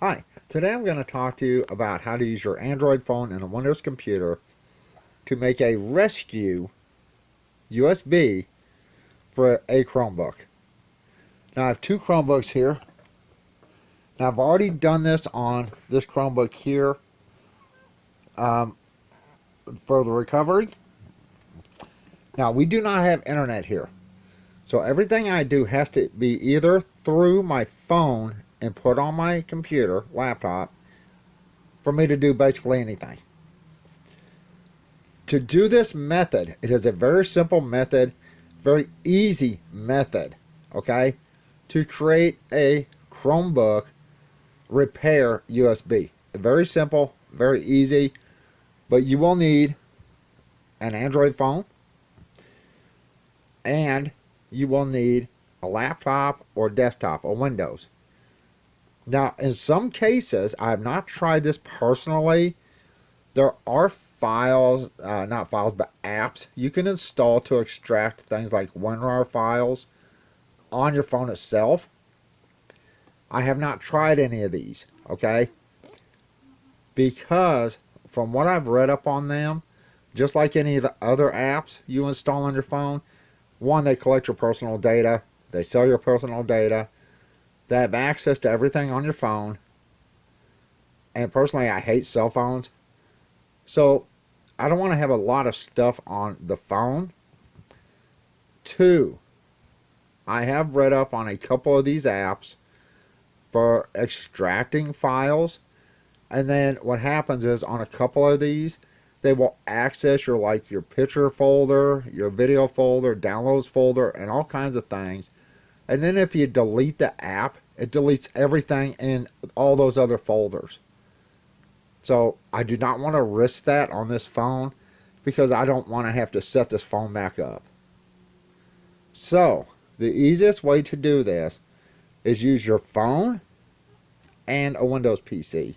Hi, today I'm going to talk to you about how to use your Android phone and a Windows computer to make a rescue USB for a Chromebook. Now I have two Chromebooks here. Now I've already done this on this Chromebook here um, for the recovery. Now we do not have internet here. So everything I do has to be either through my phone and put on my computer, laptop, for me to do basically anything. To do this method, it is a very simple method, very easy method, okay, to create a Chromebook repair USB. Very simple, very easy, but you will need an Android phone and you will need a laptop or desktop or Windows. Now, in some cases, I have not tried this personally. There are files, not files, but apps you can install to extract things like WinRAR files on your phone itself. I have not tried any of these, okay? Because from what I've read up on them, just like any of the other apps you install on your phone, one, they collect your personal data, they sell your personal data, they have access to everything on your phone, and personally I hate cell phones, so I don't want to have a lot of stuff on the phone. Two, I have read up on a couple of these apps for extracting files, and then what happens is on a couple of these they will access your picture folder, your video folder, downloads folder, and all kinds of things. And then if you delete the app, it deletes everything in all those other folders. So I do not want to risk that on this phone because I don't want to have to set this phone back up. So the easiest way to do this is use your phone and a Windows PC.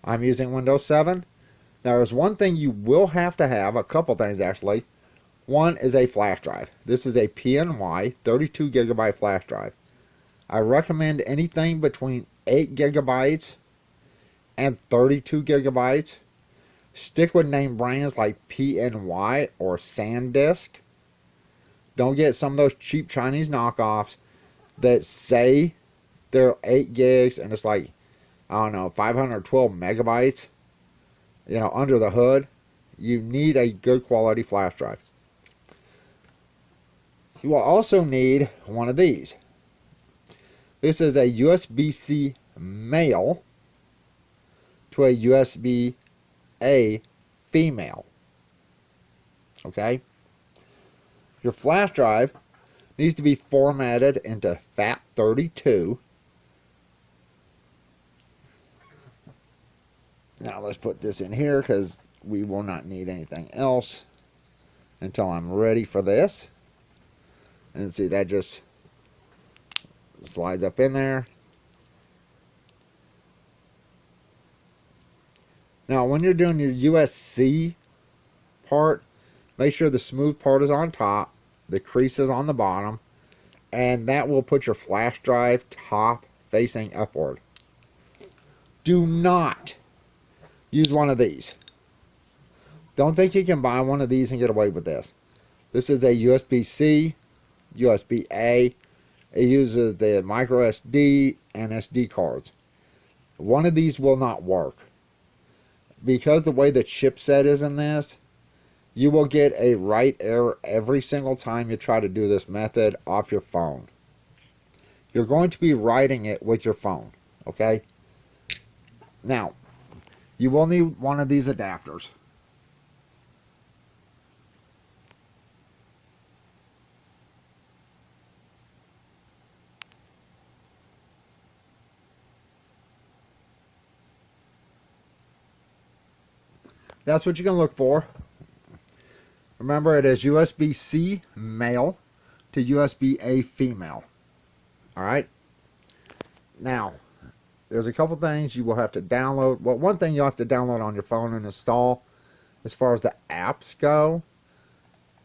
I'm using Windows 7. Now there's one thing you will have to have, a couple things actually. One is a flash drive. This is a PNY 32 gigabyte flash drive. I recommend anything between 8 gigabytes and 32 gigabytes. Stick with name brands like PNY or SanDisk. Don't get some of those cheap Chinese knockoffs that say they're 8 gigs and it's like, I don't know, 512 megabytes, under the hood. You need a good quality flash drive. You will also need one of these. This is a USB-C male to a USB-A female. Okay? Your flash drive needs to be formatted into FAT32. Now let's put this in here because we will not need anything else until I'm ready for this. And see, that just slides up in there. Now when you're doing your USB-C part, make sure the smooth part is on top, the crease is on the bottom, and that will put your flash drive top facing upward. Do not use one of these. Don't think you can buy one of these and get away with this. This is a USB-C, USB-A. It uses the micro SD and SD cards. One of these will not work. Because the way the chipset is in this, you will get a write error every single time you try to do this method off your phone. You're going to be writing it with your phone, okay? Now, you will need one of these adapters. That's what you can look for. Remember, it is USB-C male to USB-A female. Alright? Now, there's a couple things you will have to download. Well, one thing you'll have to download on your phone and install as far as the apps go.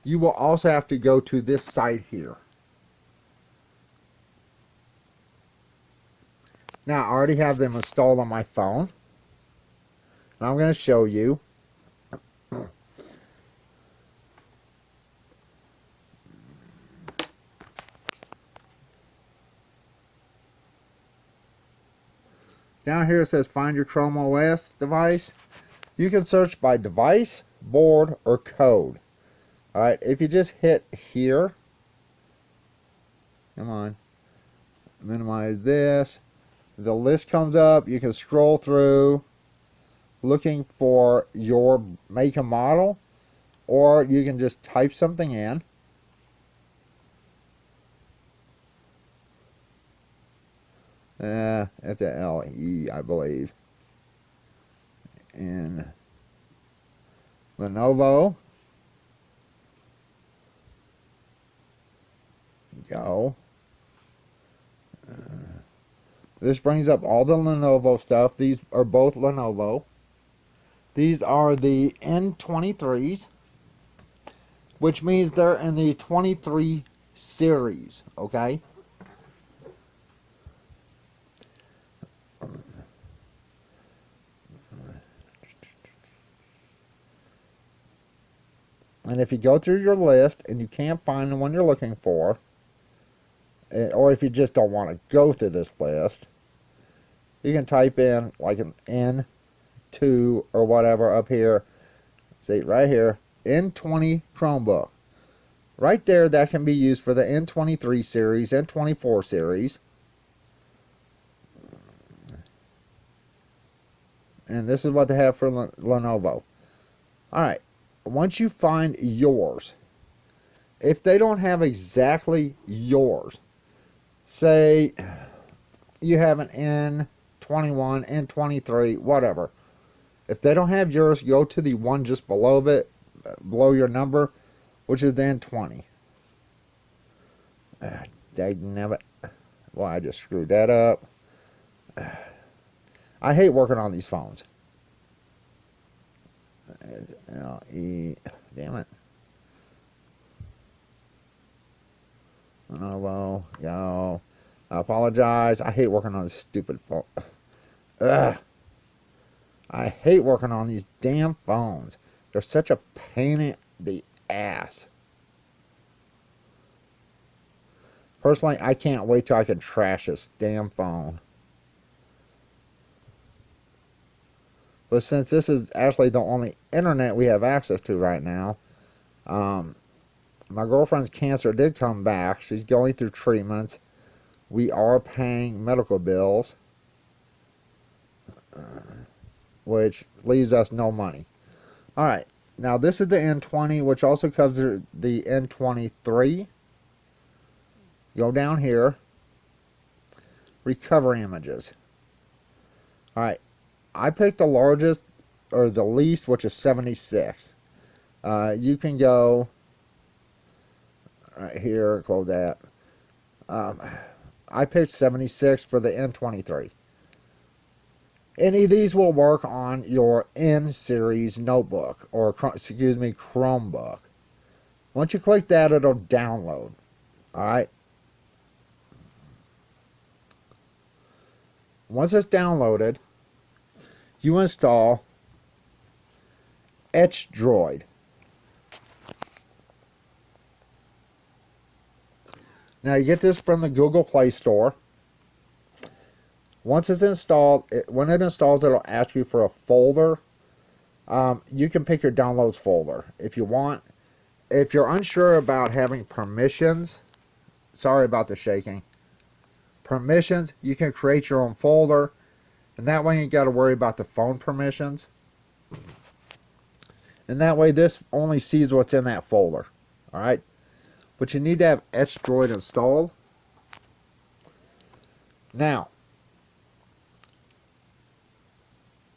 You will also have to go to this site here. Now I already have them installed on my phone. And I'm going to show you. Down here it says find your Chrome OS device. You can search by device, board, or code. Alright, if you just hit here, come on, minimize this, the list comes up. You can scroll through looking for your make and model, or you can just type something in. It's a LE, I believe. In Lenovo. Go. This brings up all the Lenovo stuff. These are both Lenovo. These are the N23s, which means they're in the 23 series, okay? And if you go through your list and you can't find the one you're looking for, or if you just don't want to go through this list, you can type in like an N2 or whatever up here. See, right here, N20 Chromebook. Right there, that can be used for the N23 series, N24 series. And this is what they have for Lenovo. Alright, once you find yours, if they don't have exactly yours, say you have an N21, N23, whatever. If they don't have yours, go to the one just below it, below your number, which is the N20. Dagnabbit. Well, I just screwed that up. I hate working on these phones. Damn it. Oh, well, yo. I apologize. I hate working on this stupid phone. Ugh. I hate working on these damn phones. They're such a pain in the ass. Personally, I can't wait till I can trash this damn phone. But since this is actually the only internet we have access to right now, my girlfriend's cancer did come back. She's going through treatments. We are paying medical bills, which leaves us no money. Alright, now this is the N20, which also covers the N23. Go down here. Recover images. Alright, I picked the largest, or the least, which is 76. You can go right here, close that. I picked 76 for the N23. Any of these will work on your N-series notebook, or excuse me, Chromebook. Once you click that, it'll download. Alright. Once it's downloaded, you install Droid. Now you get this from the Google Play Store. Once it's installed, when it installs, it'll ask you for a folder. You can pick your downloads folder if you want. If you're unsure about having permissions, sorry about the shaking. Permissions, you can create your own folder, and that way you got to worry about the phone permissions. And that way this only sees what's in that folder. Alright? But you need to have Droid installed. Now,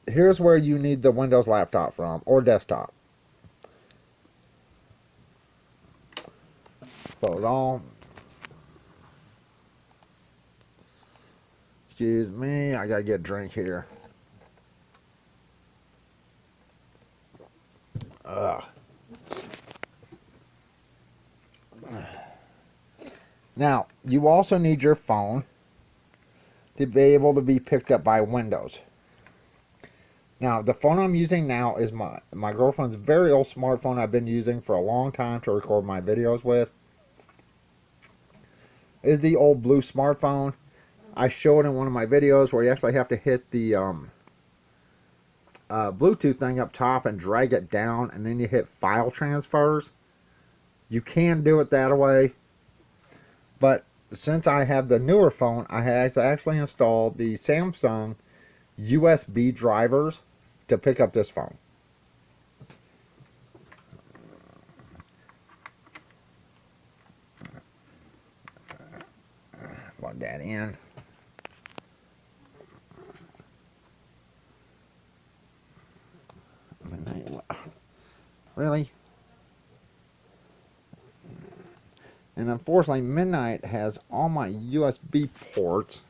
here's where you need the Windows laptop from, or desktop. Hold on. Excuse me, I gotta get a drink here. Now, you also need your phone to be able to be picked up by Windows. Now, the phone I'm using now is my girlfriend's very old smartphone I've been using for a long time to record my videos with. Is the old blue smartphone. I showed in one of my videos where you actually have to hit the Bluetooth thing up top and drag it down, and then you hit file transfers. You can do it that way, but since I have the newer phone, I have actually installed the Samsung USB drivers to pick up this phone. Plug that in. Really? And unfortunately, Midnight has all my USB ports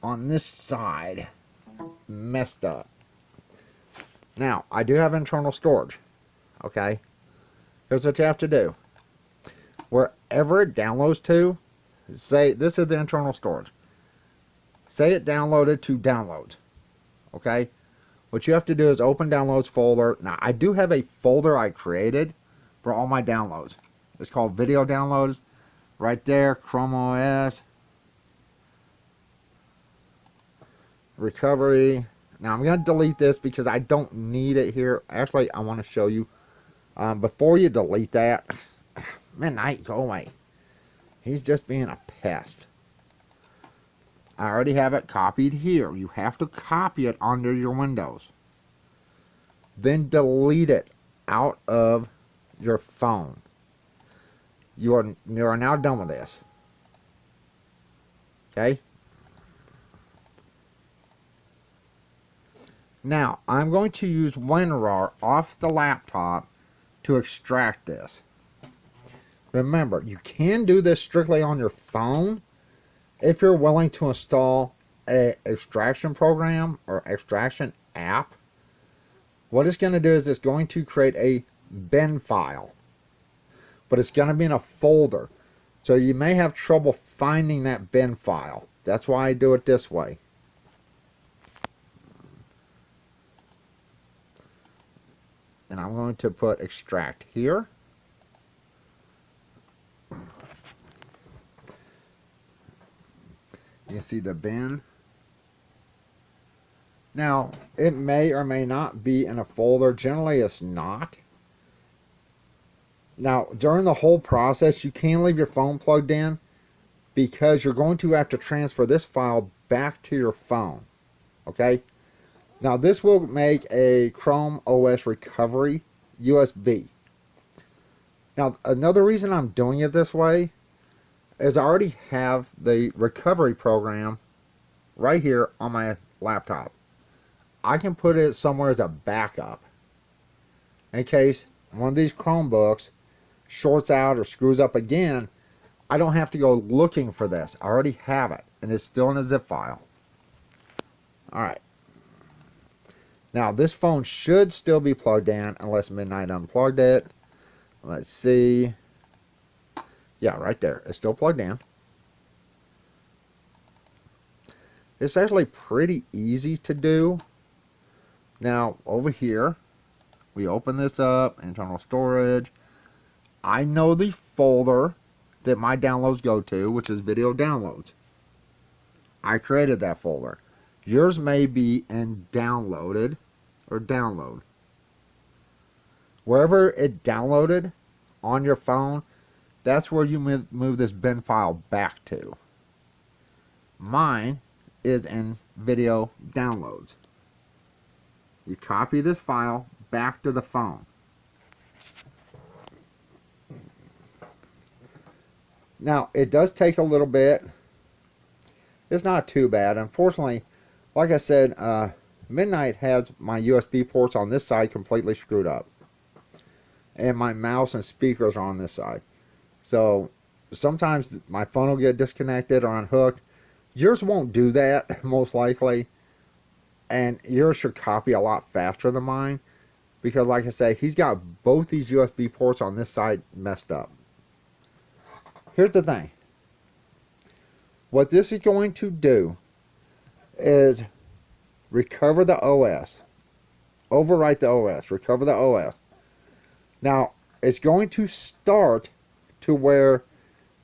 on this side messed up. Now, I do have internal storage. Okay? Here's what you have to do. Wherever it downloads to, say this is the internal storage. Say it downloaded to downloads. Okay? What you have to do is open downloads folder. Now, I do have a folder I created for all my downloads. It's called video downloads. Right there, Chrome OS. Recovery. Now, I'm going to delete this because I don't need it here. Actually, I want to show you. Before you delete that, Midnight, go away. He's just being a pest. I already have it copied here. You have to copy it under your Windows. Then delete it out of your phone. You are now done with this. Okay? Now, I'm going to use WinRAR off the laptop to extract this. Remember, you can do this strictly on your phone if you're willing to install an extraction program or extraction app. What it's going to do is it's going to create a bin file, but it's going to be in a folder, so you may have trouble finding that bin file. That's why I do it this way. And I'm going to put extract here. You can see the bin. Now, it may or may not be in a folder. Generally, it's not. Now, during the whole process, you can leave your phone plugged in because you're going to have to transfer this file back to your phone. Okay? Now, this will make a Chrome OS recovery USB. Now, another reason I'm doing it this way is I already have the recovery program right here on my laptop. I can put it somewhere as a backup in case one of these Chromebooks shorts out or screws up again. I don't have to go looking for this. I already have it, and it's still in a zip file. Alright. Now, this phone should still be plugged in unless Midnight unplugged it. Let's see. Yeah, right there. It's still plugged in. It's actually pretty easy to do. Now, over here, we open this up, internal storage. I know the folder that my downloads go to, which is video downloads. I created that folder. Yours may be in downloaded or download. Wherever it downloaded on your phone, that's where you move this bin file back to. Mine is in video downloads. You copy this file back to the phone. Now, it does take a little bit. It's not too bad. Unfortunately, like I said, Midnight has my USB ports on this side completely screwed up. And my mouse and speakers are on this side. So, sometimes my phone will get disconnected or unhooked. Yours won't do that, most likely. And yours should copy a lot faster than mine. Because, like I say, he's got both these USB ports on this side messed up. Here's the thing. What this is going to do is recover the OS. Overwrite the OS. Recover the OS. Now, it's going to start to where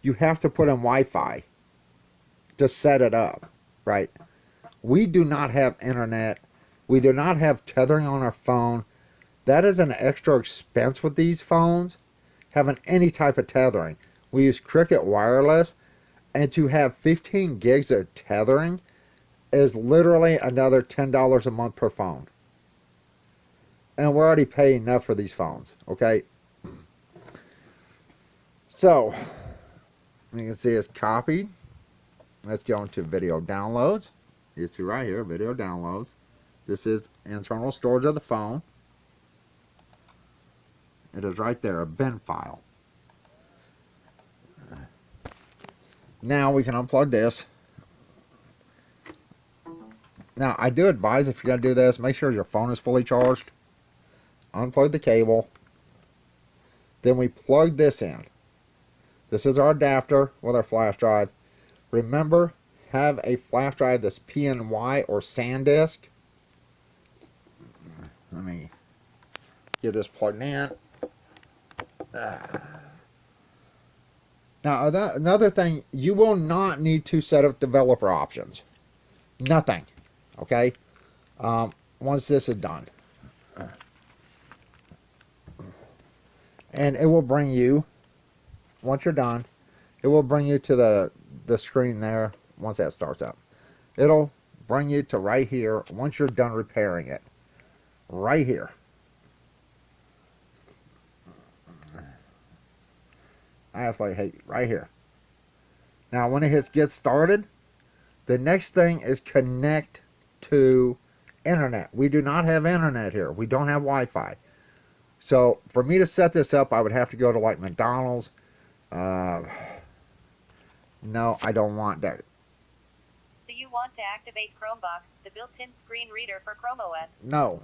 you have to put in Wi-Fi to set it up, right? We do not have internet. We do not have tethering on our phone. That is an extra expense with these phones, having any type of tethering. We use Cricket Wireless, and to have 15 gigs of tethering is literally another $10 a month per phone. And we're already paying enough for these phones, okay? So, you can see it's copied. Let's go into video downloads. You see right here, video downloads. This is internal storage of the phone. It is right there, a bin file. Now we can unplug this. Now, I do advise if you're going to do this, make sure your phone is fully charged. Unplug the cable. Then we plug this in. This is our adapter with our flash drive. Remember, have a flash drive that's PNY or SanDisk. Let me get this plugged in. Now, another thing, you will not need to set up developer options. Nothing. Okay? Once this is done. And it will bring you, once you're done, it will bring you to the screen there once that starts up. It'll bring you to right here once you're done repairing it. Right here. I actually hate right here. Now when it hits get started, the next thing is connect to internet. We do not have internet here. We don't have Wi-Fi. So for me to set this up, I would have to go to like McDonald's. No, I don't want that. Do you want to activate Chromebook, the built-in screen reader for Chrome OS? No.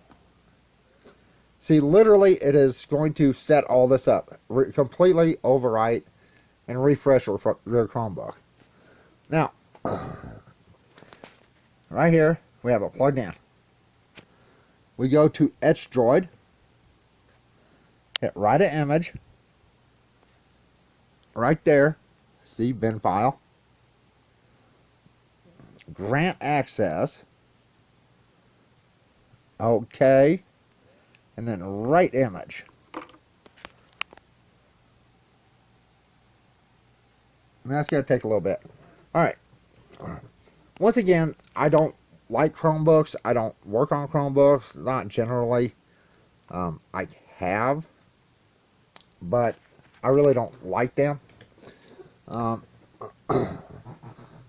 See, literally, it is going to set all this up. Completely overwrite and refresh your Chromebook. Now, right here, we have it plugged in. We go to Etch Droid. Hit write an image. Right there. See, bin file. Grant access. Okay. And then write image. And that's going to take a little bit. Alright. Once again, I don't like Chromebooks. I don't work on Chromebooks. Not generally. I have. But I really don't like them.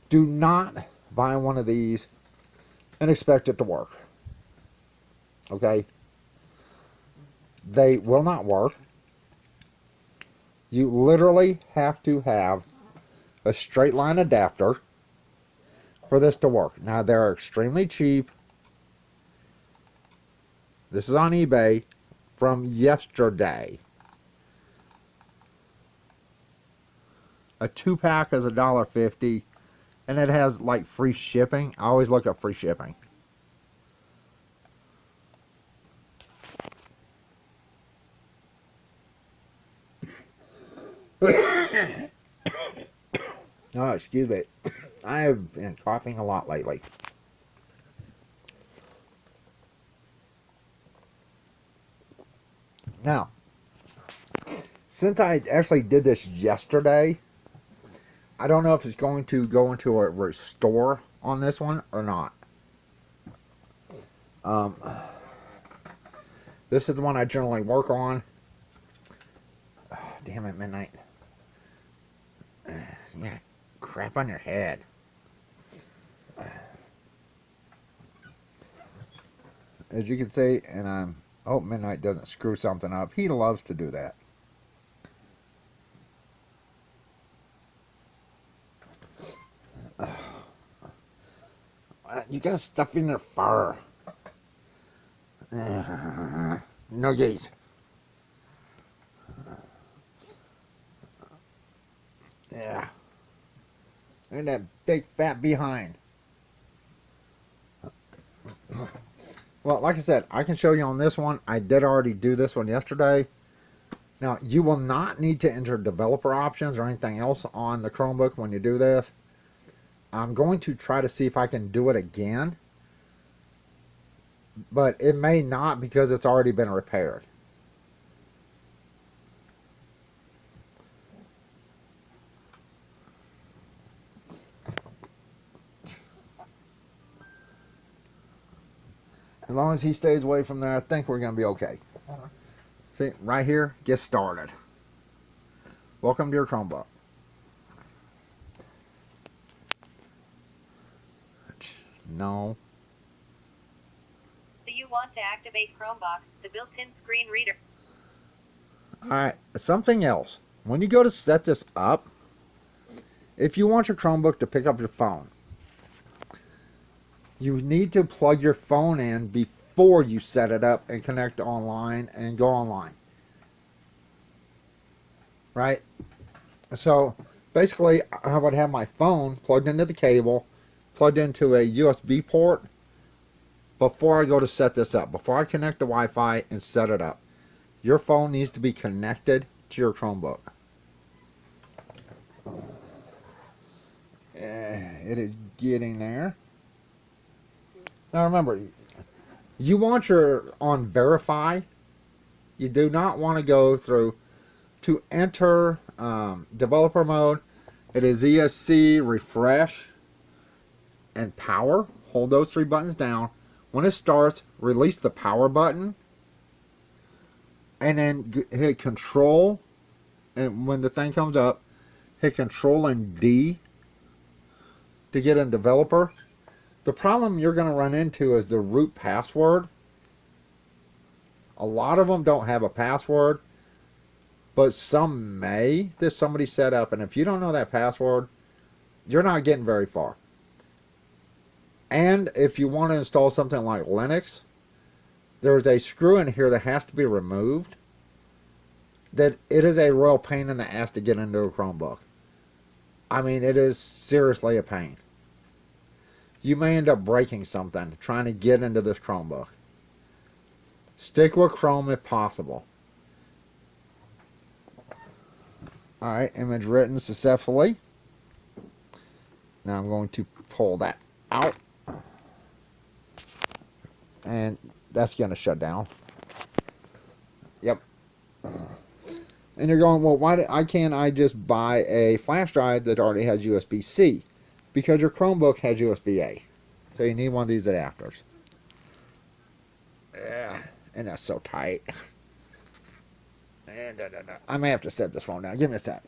Do not buy one of these and expect it to work. Okay? They will not work. You literally have to have a straight line adapter for this to work. Now, they're extremely cheap. This is on eBay from yesterday. A 2-pack is $1.50, and it has like free shipping. I always look up free shipping. Oh, excuse me. I have been coughing a lot lately. Now, since I actually did this yesterday, I don't know if it's going to go into a restore on this one or not. This is the one I generally work on. Oh, damn it, midnight. Yeah, crap on your head. As you can see, and I hope Midnight doesn't screw something up. He loves to do that. You got stuff in their fur. Nuggies. Yeah. And that big fat behind. Well, like I said, I can show you on this one. I did already do this one yesterday. Now, you will not need to enter developer options or anything else on the Chromebook when you do this. I'm going to try to see if I can do it again, but it may not because it's already been repaired. As long as he stays away from there, I think we're going to be okay. See, right here, get started. Welcome to your Chromebook. No. Do you want to activate Chromebook, the built-in screen reader? Alright, something else. When you go to set this up, if you want your Chromebook to pick up your phone, you need to plug your phone in before you set it up and connect online and go online. Right? So basically, I would have my phone plugged into the cable, plugged into a USB port before I go to set this up. Before I connect the Wi-Fi and set it up, your phone needs to be connected to your Chromebook. It is getting there. Now remember, you want your on verify. You do not want to go through to enter developer mode. It is ESC, refresh, and power. Hold those three buttons down. When it starts, release the power button, and then hit Control. And when the thing comes up, hit Control and D to get in developer. The problem you're going to run into is the root password. A lot of them don't have a password, but some may that somebody set up, and if you don't know that password, you're not getting very far. And if you want to install something like Linux, there's a screw in here that has to be removed. That it is a real pain in the ass to get into a Chromebook. I mean, it is seriously a pain. You may end up breaking something trying to get into this Chromebook. Stick with Chrome if possible. Alright, image written successfully. Now I'm going to pull that out. And that's going to shut down. Yep. And you're going, well, why can't I just buy a flash drive that already has USB-C? Because your Chromebook has USB-A. So you need one of these adapters. Yeah, and that's so tight. And I may have to set this phone down. Give me a sec.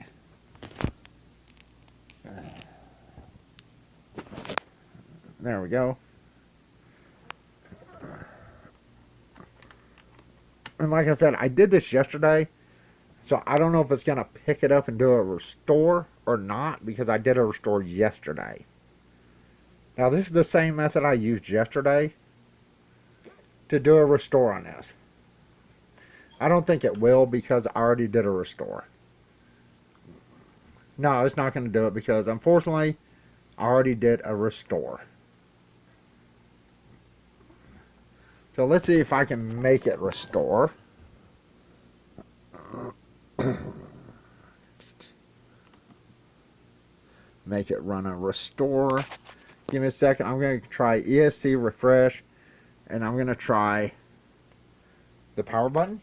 There we go. And like I said, I did this yesterday. So I don't know if it's going to pick it up and do a restore or not, because I did a restore yesterday. Now this is the same method I used yesterday to do a restore on this. I don't think it will because I already did a restore. No, it's not going to do it because unfortunately I already did a restore. So let's see if I can make it restore. Make it run a restore. Give me a second. I'm going to try ESC refresh, and I'm going to try the power button.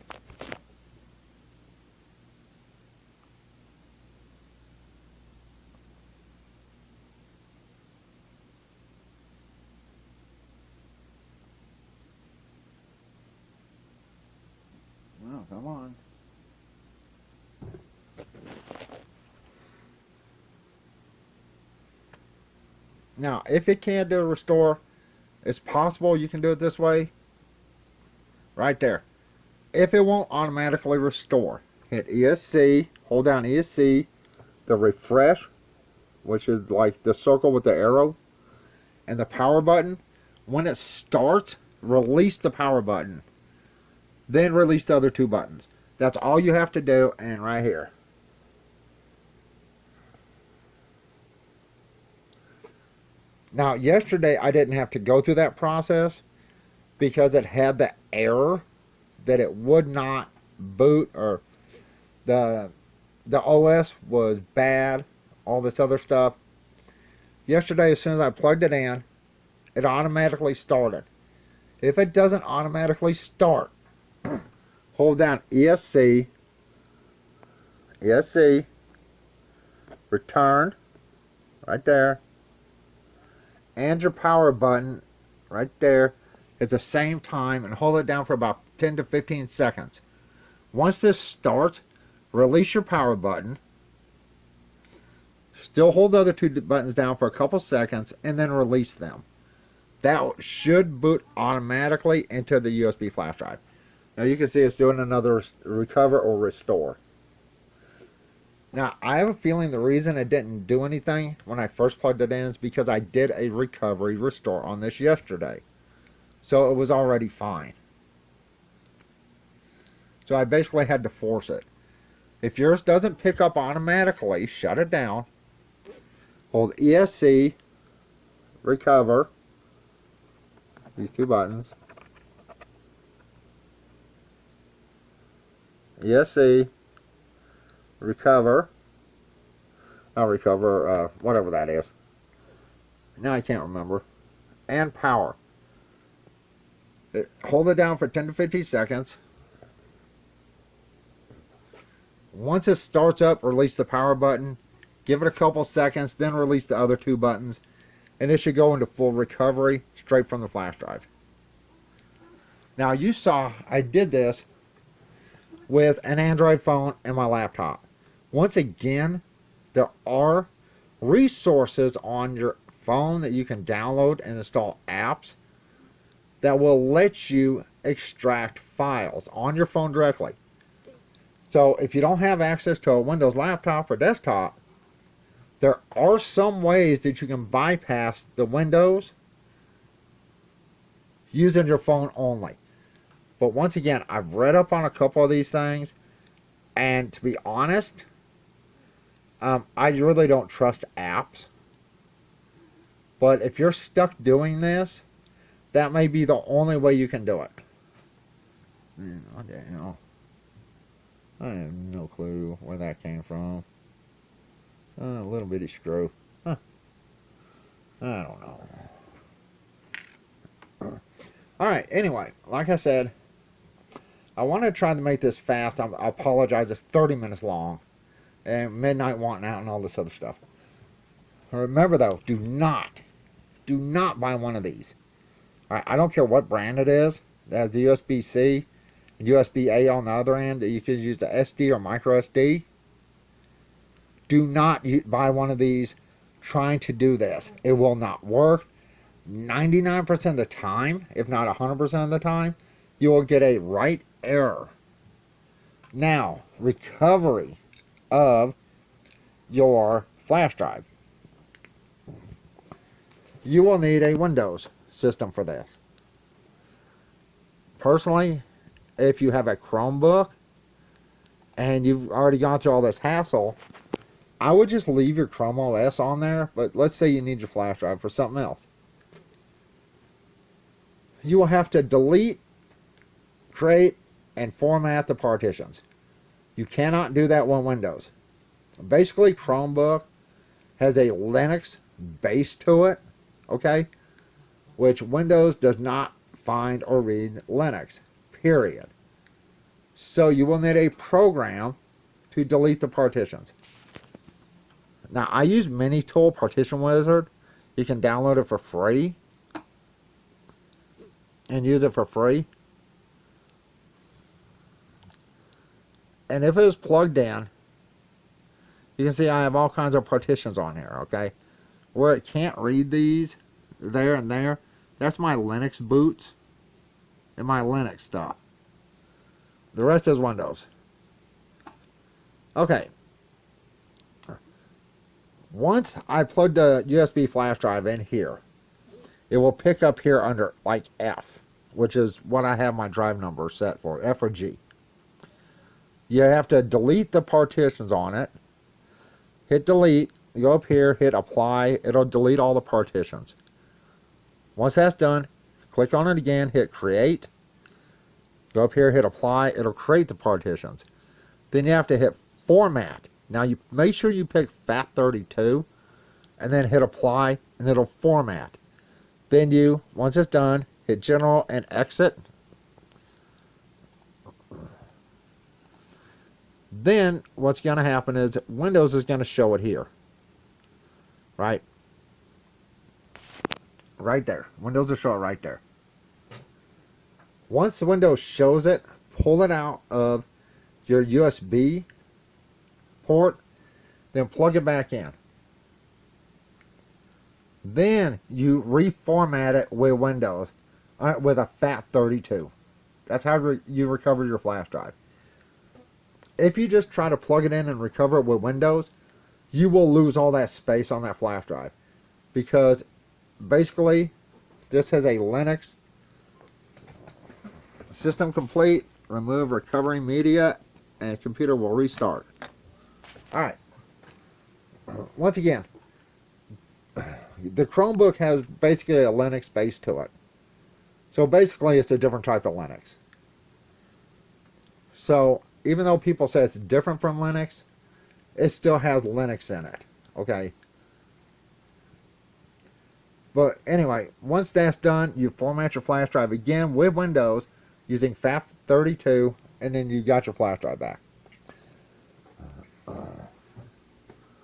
Oh, come on. Now, if it can't do a restore, it's possible you can do it this way. Right there. If it won't automatically restore, hit ESC, hold down ESC, the refresh, which is like the circle with the arrow, and the power button. When it starts, release the power button. Then release the other two buttons. That's all you have to do, and right here. Now, yesterday I didn't have to go through that process. because it had the error that it would not boot, or the OS was bad, all this other stuff. Yesterday, as soon as I plugged it in, it automatically started. If it doesn't automatically start, hold down ESC, return, right there, and your power button, right there, at the same time, and hold it down for about 10 to 15 seconds. Once this starts, release your power button, still hold the other two buttons down for a couple seconds, and then release them. That should boot automatically into the USB flash drive. Now you can see it's doing another recover or restore. Now I have a feeling the reason it didn't do anything when I first plugged it in is because I did a recovery restore on this yesterday. So it was already fine. So I basically had to force it. If yours doesn't pick up automatically, shut it down. Hold ESC, recover, these two buttons, ESC, recover, whatever that is. Now I can't remember. And power. Hold it down for 10 to 15 seconds. Once it starts up, release the power button. Give it a couple seconds, then release the other two buttons. And it should go into full recovery straight from the flash drive. Now you saw I did this with an Android phone and my laptop. Once again, there are resources on your phone that you can download and install apps that will let you extract files on your phone directly. So if you don't have access to a Windows laptop or desktop, there are some ways that you can bypass the Windows using your phone only. But once again, I've read up on a couple of these things, and to be honest, I really don't trust apps. But if you're stuck doing this, that may be the only way you can do it. I have no clue where that came from. A little bitty screw. Huh. I don't know. Alright, anyway, like I said, I want to try to make this fast. I apologize, it's 30 minutes long. And midnight wanting out and all this other stuff. Remember though, do not buy one of these. Alright, I don't care what brand it is. It has the USB-C and USB-A on the other end. You can use the SD or micro SD. Do not buy one of these trying to do this. It will not work. 99% of the time, if not 100% of the time, you will get a write error. Now, recovery of your flash drive. You will need a Windows system for this. Personally, if you have a Chromebook and you've already gone through all this hassle, I would just leave your Chrome OS on there, but let's say you need your flash drive for something else. You will have to delete, create, and format the partitions. You cannot do that with Windows. Basically, Chromebook has a Linux base to it, okay? Which Windows does not find or read Linux, period. So you will need a program to delete the partitions. Now, I use Minitool Partition Wizard. You can download it for free and use it for free. And if it is plugged in, you can see I have all kinds of partitions on here, okay? Where it can't read these, there and there, that's my Linux boots and my Linux stuff. The rest is Windows. Okay. Once I plug the USB flash drive in here, it will pick up here under like F, which is what I have my drive number set for, F or G. You have to delete the partitions on it. Hit delete, you go up here, hit apply, it'll delete all the partitions. Once that's done, Click on it again, hit create. Go up here, hit apply. It'll create the partitions. Then you have to hit format. Now you make sure you pick FAT32 and then hit apply and it'll format. Then you, once it's done, hit general and exit. Then what's going to happen is Windows is going to show it here. Right? Right there. Windows will show it right there. Once the Windows shows it, pull it out of your USB port, then plug it back in. Then you reformat it with Windows with a FAT32. That's how you recover your flash drive. If you just try to plug it in and recover it with Windows, you will lose all that space on that flash drive, because basically this has a Linux system complete, remove recovery media, and computer will restart. Alright, once again, the Chromebook has basically a Linux base to it. So basically it's a different type of Linux. So even though people say it's different from Linux, it still has Linux in it. Okay? But anyway, once that's done, you format your flash drive again with Windows using FAT32, and then you got your flash drive back.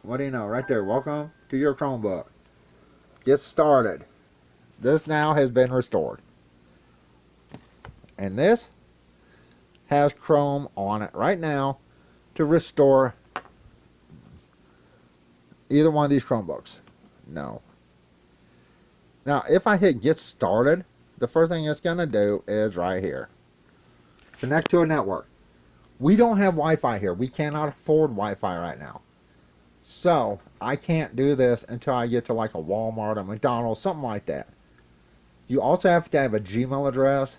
What do you know? Right there. Welcome to your Chromebook. Get started. This now has been restored. And this has Chrome on it right now to restore either one of these Chromebooks. No. Now, if I hit get started, the first thing it's going to do is right here. Connect to a network. We don't have Wi-Fi here. We cannot afford Wi-Fi right now. So, I can't do this until I get to like a Walmart, a McDonald's, something like that. You also have to have a Gmail address,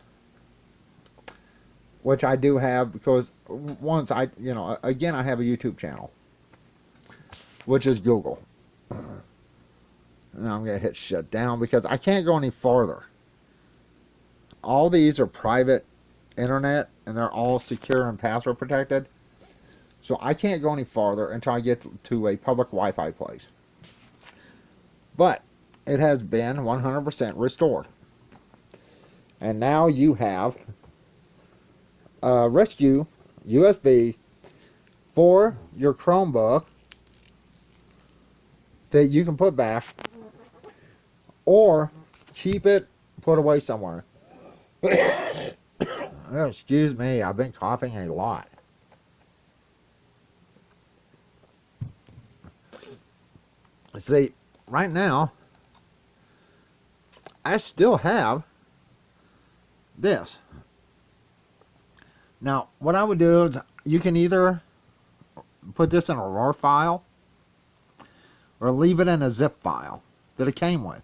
which I do have, because once I have a YouTube channel, which is Google. And I'm going to hit shut down because I can't go any farther. All these are private internet and they're all secure and password protected. So I can't go any farther until I get to a public Wi-Fi place. But it has been 100% restored. And now you have a rescue USB for your Chromebook that you can put back, or keep it put away somewhere. Oh, excuse me, I've been coughing a lot. See, right now, I still have this. Now, what I would do is, you can either put this in a RAR file, or leave it in a zip file that it came with.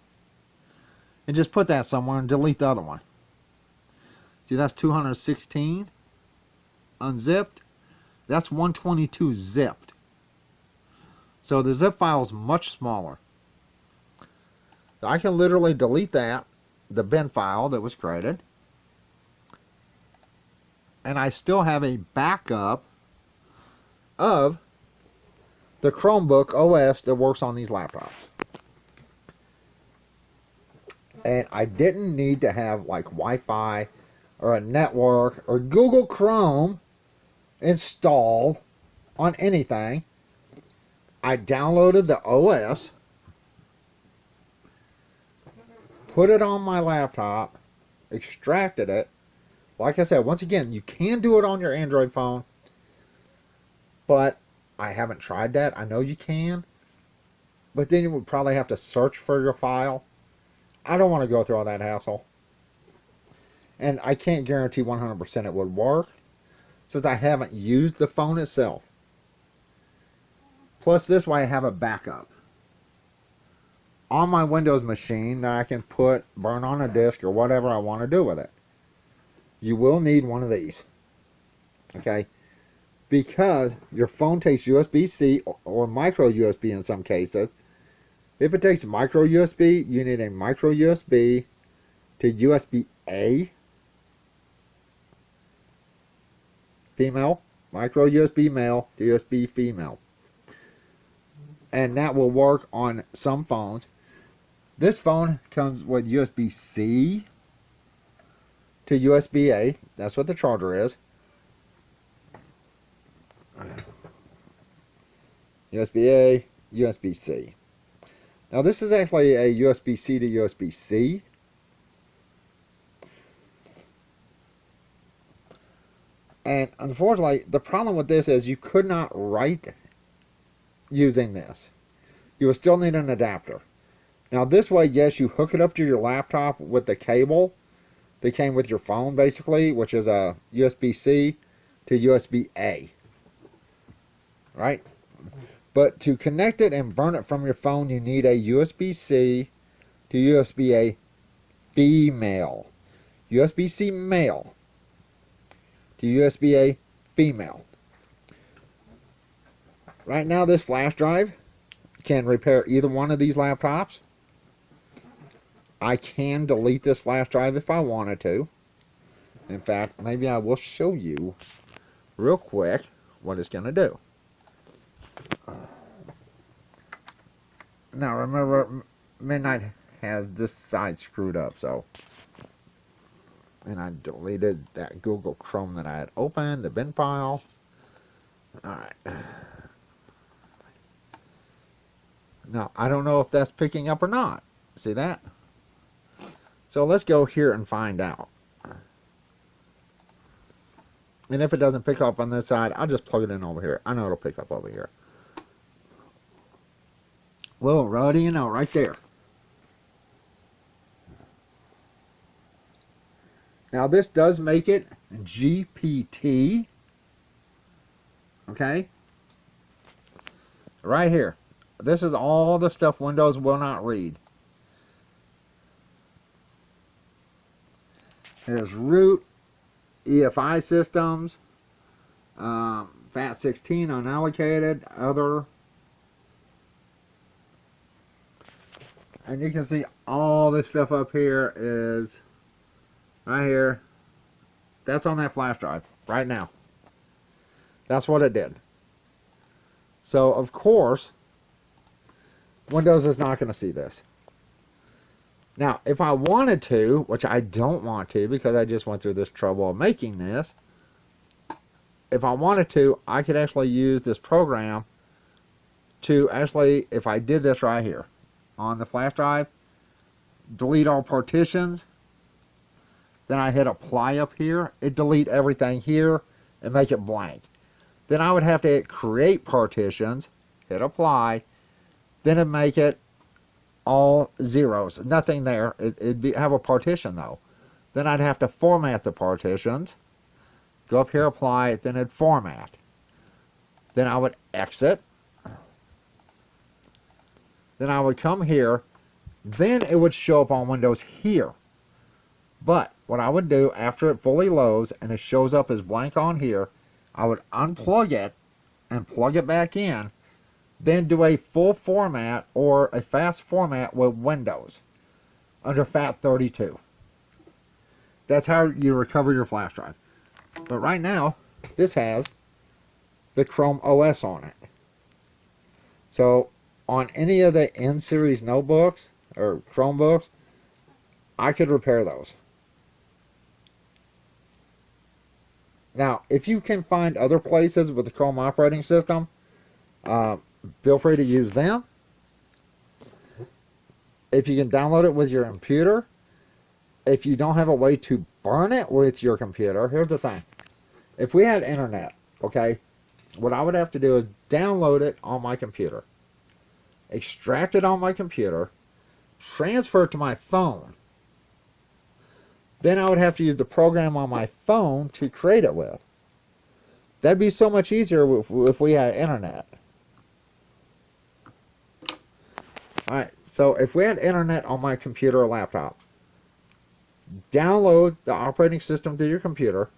And just put that somewhere and delete the other one. See, that's 216 unzipped. That's 122 zipped. So the zip file is much smaller. So I can literally delete that, the bin file that was created. And I still have a backup of the Chromebook OS that works on these laptops. And I didn't need to have like Wi-Fi or a network or Google Chrome installed on anything. I downloaded the OS, put it on my laptop, extracted it. Like I said, once again, you can do it on your Android phone, but I haven't tried that. I know you can, but then you would probably have to search for your file. I don't want to go through all that hassle. And I can't guarantee 100% it would work, since I haven't used the phone itself. Plus, this way I have a backup on my Windows machine that I can burn on a disk or whatever I want to do with it. You will need one of these. Okay? Because your phone takes USB-C or micro USB in some cases. If it takes micro USB, you need a micro USB to USB-A, female, micro USB male to USB female. And that will work on some phones. This phone comes with USB-C to USB-A. That's what the charger is. USB-A, USB-C. Now this is actually a USB-C to USB-C. And unfortunately, the problem with this is you could not write using this. You will still need an adapter. Now this way, yes, you hook it up to your laptop with the cable that came with your phone basically, which is a USB-C to USB-A. Right? But to connect it and burn it from your phone, you need a USB-C to USB-A female. USB-C male to USB-A female. Right now this flash drive can repair either one of these laptops. I can delete this flash drive if I wanted to. In fact, maybe I will show you real quick what it's going to do. Now remember, Midnight has this side screwed up, so, and I deleted that Google Chrome that I had opened, the bin file. Alright. Now, I don't know if that's picking up or not. See that? So let's go here and find out. And if it doesn't pick up on this side, I'll just plug it in over here. I know it'll pick up over here. Well, what do you know, right there. Now this does make it GPT. Okay? Right here. This is all the stuff Windows will not read. There's root, EFI systems, FAT16 unallocated, other. And you can see all this stuff up here is right here. That's on that flash drive right now. That's what it did. So, of course, Windows is not going to see this. Now, if I wanted to, which I don't want to because I just went through this trouble of making this, if I wanted to, I could actually use this program to actually, if I did this right here on the flash drive, delete all partitions, then I hit apply up here, it delete everything here and make it blank. Then I would have to hit create partitions, hit apply, then it'd make it all zeros, nothing there. It'd have a partition though. Then I'd have to format the partitions, go up here, apply, then it'd format. Then I would exit. Then I would come here, then it would show up on Windows here. But what I would do after it fully loads and it shows up as blank on here, I would unplug it and plug it back in, then do a full format or a fast format with Windows under FAT32. That's how you recover your flash drive. But right now, this has the Chrome OS on it. So on any of the N-series notebooks or Chromebooks, I could repair those. Now, if you can find other places with the Chrome operating system, feel free to use them. If you can download it with your computer, if you don't have a way to burn it with your computer, here's the thing. If we had internet, okay, what I would have to do is download it on my computer, extract it on my computer, transfer it to my phone. Then I would have to use the program on my phone to create it with. That'd be so much easier if we had internet. Alright, so if we had internet on my computer or laptop, download the operating system to your computer,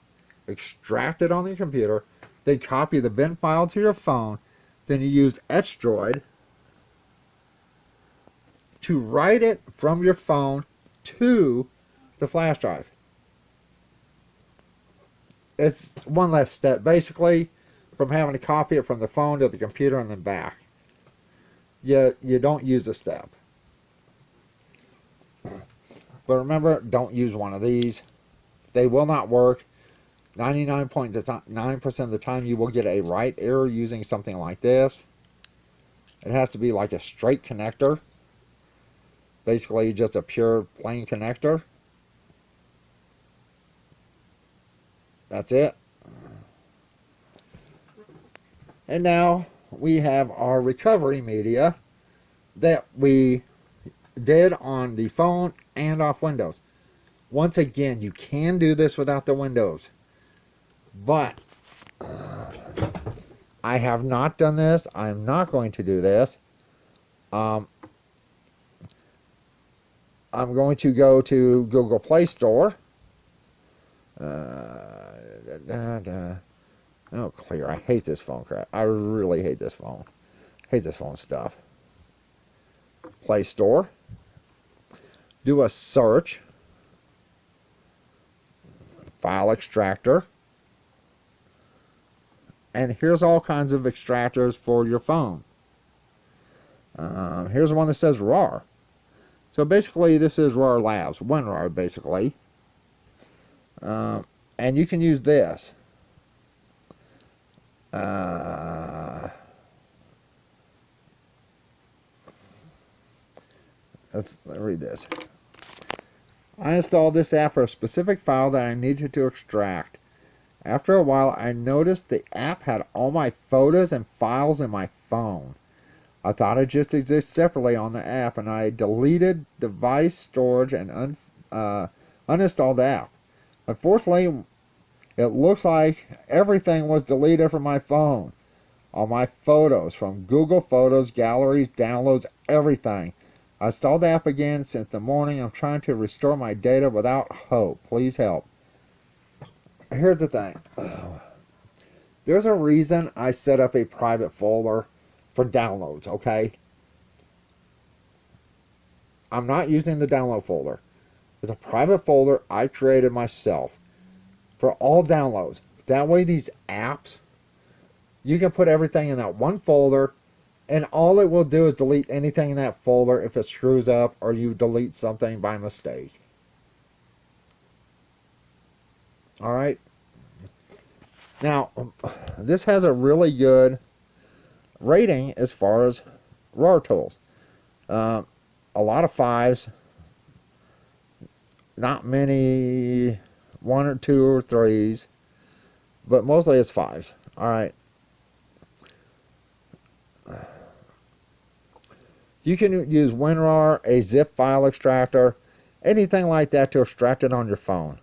extract it on your computer, then copy the bin file to your phone, then you use EtchDroid to write it from your phone to the flash drive. It's one less step, basically, from having to copy it from the phone to the computer and then back. You don't use a step. But remember, don't use one of these. They will not work. 99.9% of the time you will get a write error using something like this. It has to be like a straight connector. Basically just a pure plain connector. That's it. And now we have our recovery media that we did on the phone and off Windows. Once again, you can do this without the Windows. But I have not done this. I'm not going to do this. I'm going to go to Google Play Store. Oh, clear. I hate this phone crap. I really hate this phone. Hate this phone stuff. Play Store. Do a search. File extractor. And here's all kinds of extractors for your phone. Here's one that says RAR. So basically this is RAR Labs. WinRAR basically. And you can use this. Let's read this. I installed this app for a specific file that I needed to extract. After a while, I noticed the app had all my photos and files in my phone. I thought it just existed separately on the app, and I deleted device storage and uninstalled the app. Unfortunately, it looks like everything was deleted from my phone. All my photos, from Google Photos, galleries, downloads, everything. I installed the app again since the morning. I'm trying to restore my data without hope. Please help. Here's the thing. There's a reason I set up a private folder for downloads, okay? I'm not using the download folder. It's a private folder I created myself for all downloads. That way these apps, you can put everything in that one folder, and all it will do is delete anything in that folder if it screws up or you delete something by mistake. Alright. Now, this has a really good rating as far as RAR tools. A lot of 5s. Not many 1 or 2 or 3s. But mostly it's 5s. Alright. You can use WinRAR, a zip file extractor, anything like that to extract it on your phone.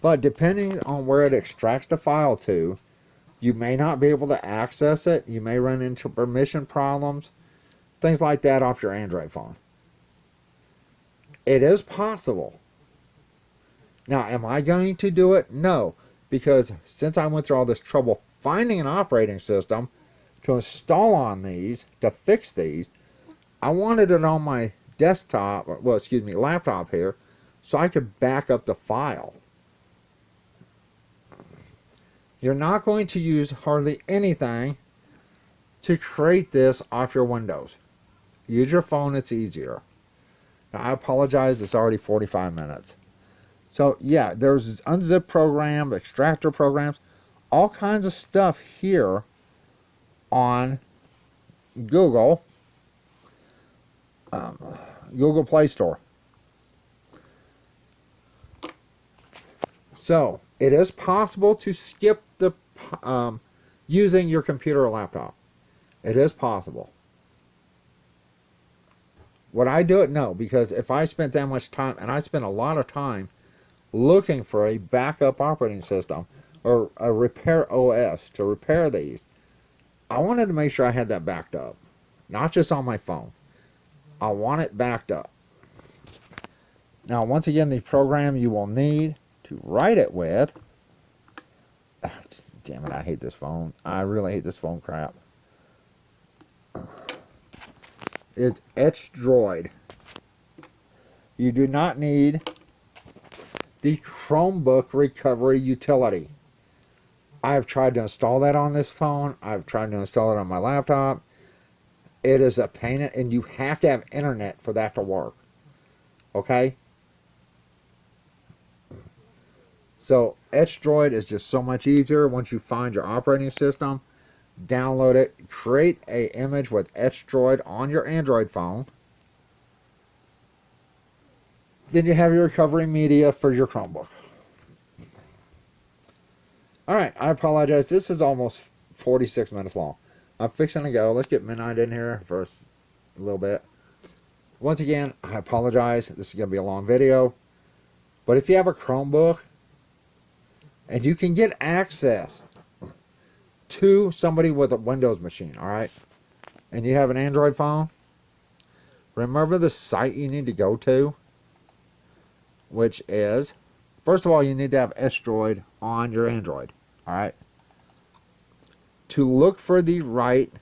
But depending on where it extracts the file to, you may not be able to access it. You may run into permission problems, things like that off your Android phone. It is possible. Now, am I going to do it? No, because since I went through all this trouble finding an operating system to install on these, to fix these, I wanted it on my desktop, well, excuse me, laptop here, so I could back up the file. You're not going to use hardly anything to create this off your Windows. Use your phone, it's easier. Now, I apologize, it's already 45 minutes. So, yeah, there's unzip program, extractor programs, all kinds of stuff here on Google Play Store. So it is possible to skip the using your computer or laptop. It is possible. Would I do it? No, because if I spent that much time, and I spent a lot of time looking for a backup operating system or a repair OS to repair these, I wanted to make sure I had that backed up. Not just on my phone. I want it backed up. Now, once again, the program you will need to write it with, damn it, I hate this phone. I really hate this phone crap. It's Etch Droid. You do not need the Chromebook recovery utility. I've tried to install that on this phone. I've tried to install it on my laptop. It is a pain, and you have to have internet for that to work. Okay? So Droid is just so much easier. Once you find your operating system, download it, create an image with Droid on your Android phone. Then you have your recovery media for your Chromebook. Alright, I apologize. This is almost 46 minutes long. I'm fixing to go. Let's get Midnight in here for a little bit. Once again, I apologize. This is going to be a long video. But if you have a Chromebook and you can get access to somebody with a Windows machine, alright, and you have an Android phone, remember the site you need to go to, which is, first of all, you need to have Droid on your Android, alright? To look for the right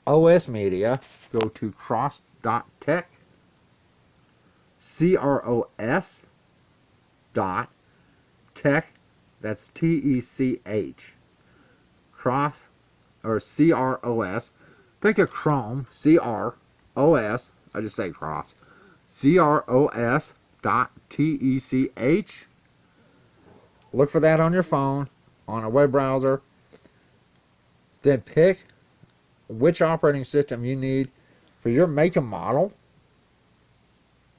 OS media, go to cross.tech, CROS dot tech, that's TECH, cross, or CROS, think of Chrome, CROS, I just say cross, CROS dot TECH. Look for that on your phone, on a web browser. Then pick which operating system you need for your make and model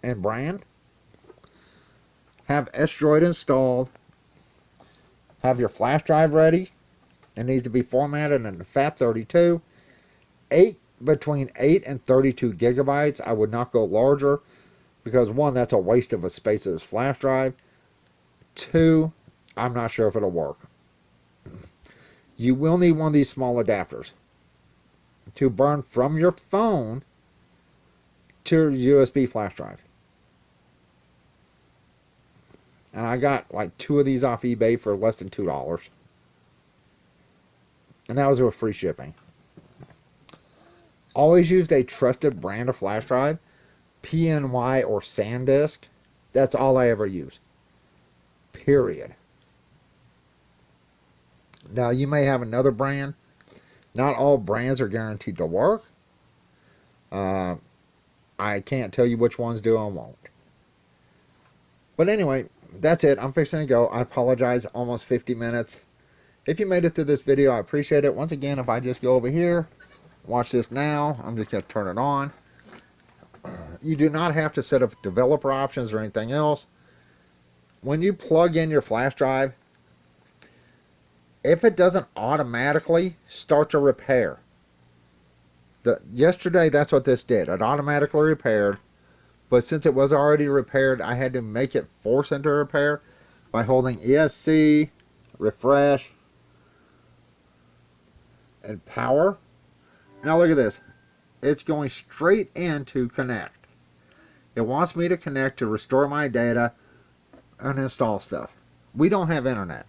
and brand. Have Droid installed. Have your flash drive ready. It needs to be formatted in FAT32. Between 8 and 32 gigabytes. I would not go larger because, one, that's a waste of a space of this flash drive. Two, I'm not sure if it'll work. You will need one of these small adapters to burn from your phone to your USB flash drive. And I got like 2 of these off eBay for less than $2. And that was with free shipping. Always use a trusted brand of flash drive, PNY or SanDisk. That's all I ever use. Period. Now, you may have another brand. Not all brands are guaranteed to work. I can't tell you which ones do and won't. But anyway, that's it. I'm fixing to go. I apologize. Almost 50 minutes. If you made it through this video, I appreciate it. Once again, if I just go over here, watch this now. I'm just going to turn it on. You do not have to set up developer options or anything else. When you plug in your flash drive, if it doesn't automatically start to repair, yesterday that's what this did. It automatically repaired, but since it was already repaired, I had to make it force into repair by holding ESC, refresh, and power. Now look at this. It's going straight into connect. It wants me to connect to restore my data and install stuff. We don't have internet.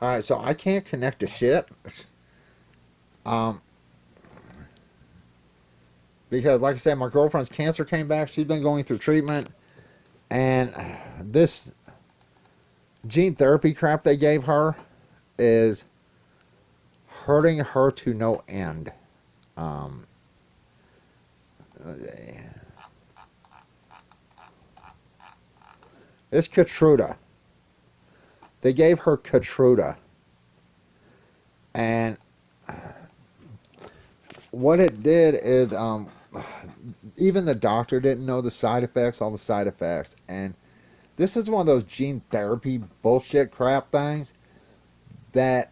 Alright, so I can't connect to shit. Because, like I said, my girlfriend's cancer came back. She's been going through treatment. And this gene therapy crap they gave her is hurting her to no end. It's Keytruda. They gave her Keytruda. And what it did is, even the doctor didn't know the side effects, all the side effects. And this is one of those gene therapy bullshit crap things that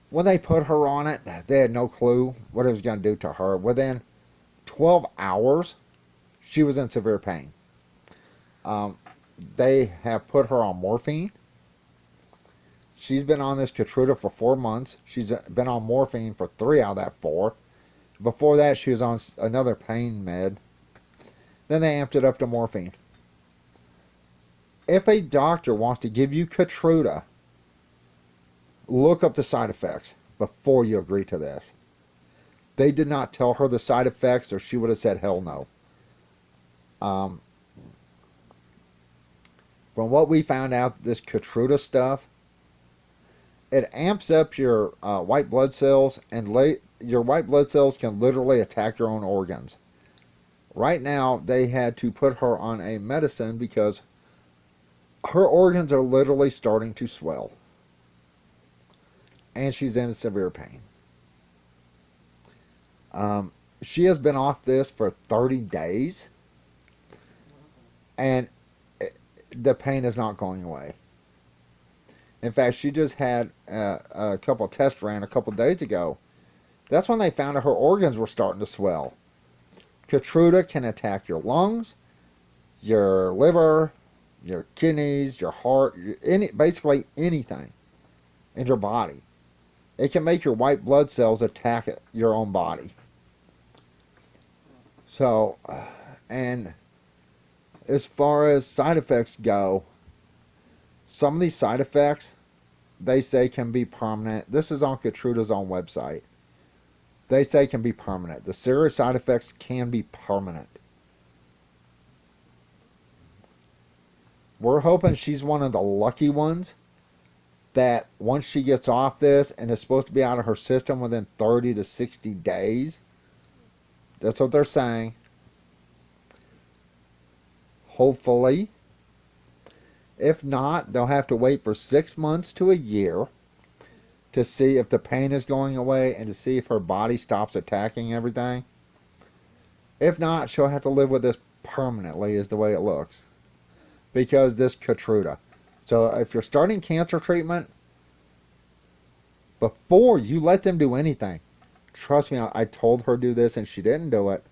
when they put her on it, they had no clue what it was going to do to her. Within 12 hours, she was in severe pain. They have put her on morphine. She's been on this Keytruda for 4 months. She's been on morphine for 3 out of that 4. Before that, she was on another pain med. Then they amped it up to morphine. If a doctor wants to give you Keytruda, look up the side effects before you agree to this. They did not tell her the side effects, or she would have said hell no. Um, from what we found out, this Keytruda stuff, it amps up your white blood cells, and your white blood cells can literally attack your own organs. Right now, they had to put her on a medicine because her organs are literally starting to swell, and she's in severe pain. She has been off this for 30 days, and the pain is not going away. In fact, she just had a couple of tests ran a couple of days ago. That's when they found out her organs were starting to swell. Keytruda can attack your lungs, your liver, your kidneys, your heart, basically anything in your body. It can make your white blood cells attack your own body. So, and as far as side effects go, some of these side effects, they say can be permanent. This is on Keytruda's own website. They say can be permanent. The serious side effects can be permanent. We're hoping she's one of the lucky ones that once she gets off this, and is supposed to be out of her system within 30 to 60 days. That's what they're saying. Hopefully. If not, they'll have to wait for 6 months to a year to see if the pain is going away and to see if her body stops attacking everything. If not, she'll have to live with this permanently, is the way it looks. Because this Keytruda. So if you're starting cancer treatment, before you let them do anything, trust me, I told her to do this and she didn't do it.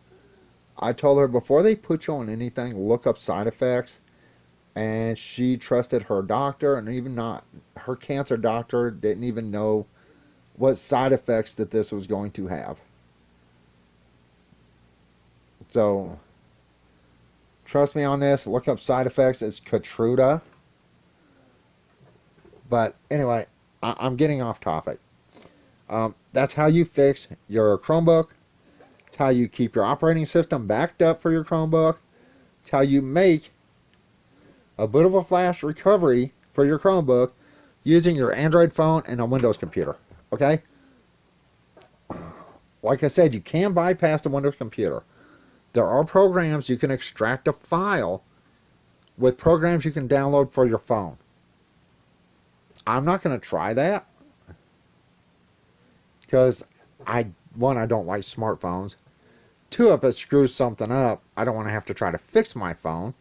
I told her before they put you on anything, look up side effects. And she trusted her doctor, and even not her cancer doctor didn't even know what side effects that this was going to have. So trust me on this. Look up side effects. It's Keytruda. But anyway, I'm getting off topic. That's how you fix your Chromebook. It's how you keep your operating system backed up for your Chromebook. It's how you make a bit of a flash recovery for your Chromebook using your Android phone and a Windows computer. Okay? Like I said, you can bypass the Windows computer. There are programs you can extract a file with programs you can download for your phone. I'm not going to try that because one, I don't like smartphones. Two, if it screws something up, I don't want to have to try to fix my phone.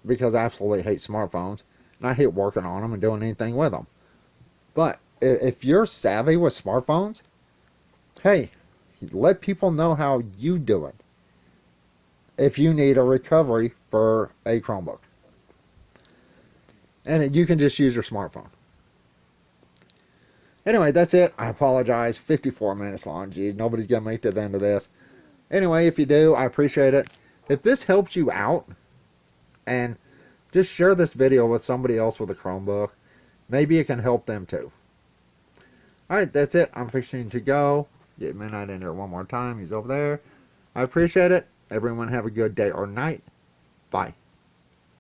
Because I absolutely hate smartphones, and I hate working on them and doing anything with them. But if you're savvy with smartphones, hey, let people know how you do it if you need a recovery for a Chromebook. And you can just use your smartphone. Anyway, that's it. I apologize. 54 minutes long. Geez, nobody's going to make it to the end of this. Anyway, if you do, I appreciate it. If this helps you out, and just share this video with somebody else with a Chromebook. Maybe it can help them too. Alright, that's it. I'm fixing to go. Get Midnight in there one more time. He's over there. I appreciate it. Everyone have a good day or night. Bye.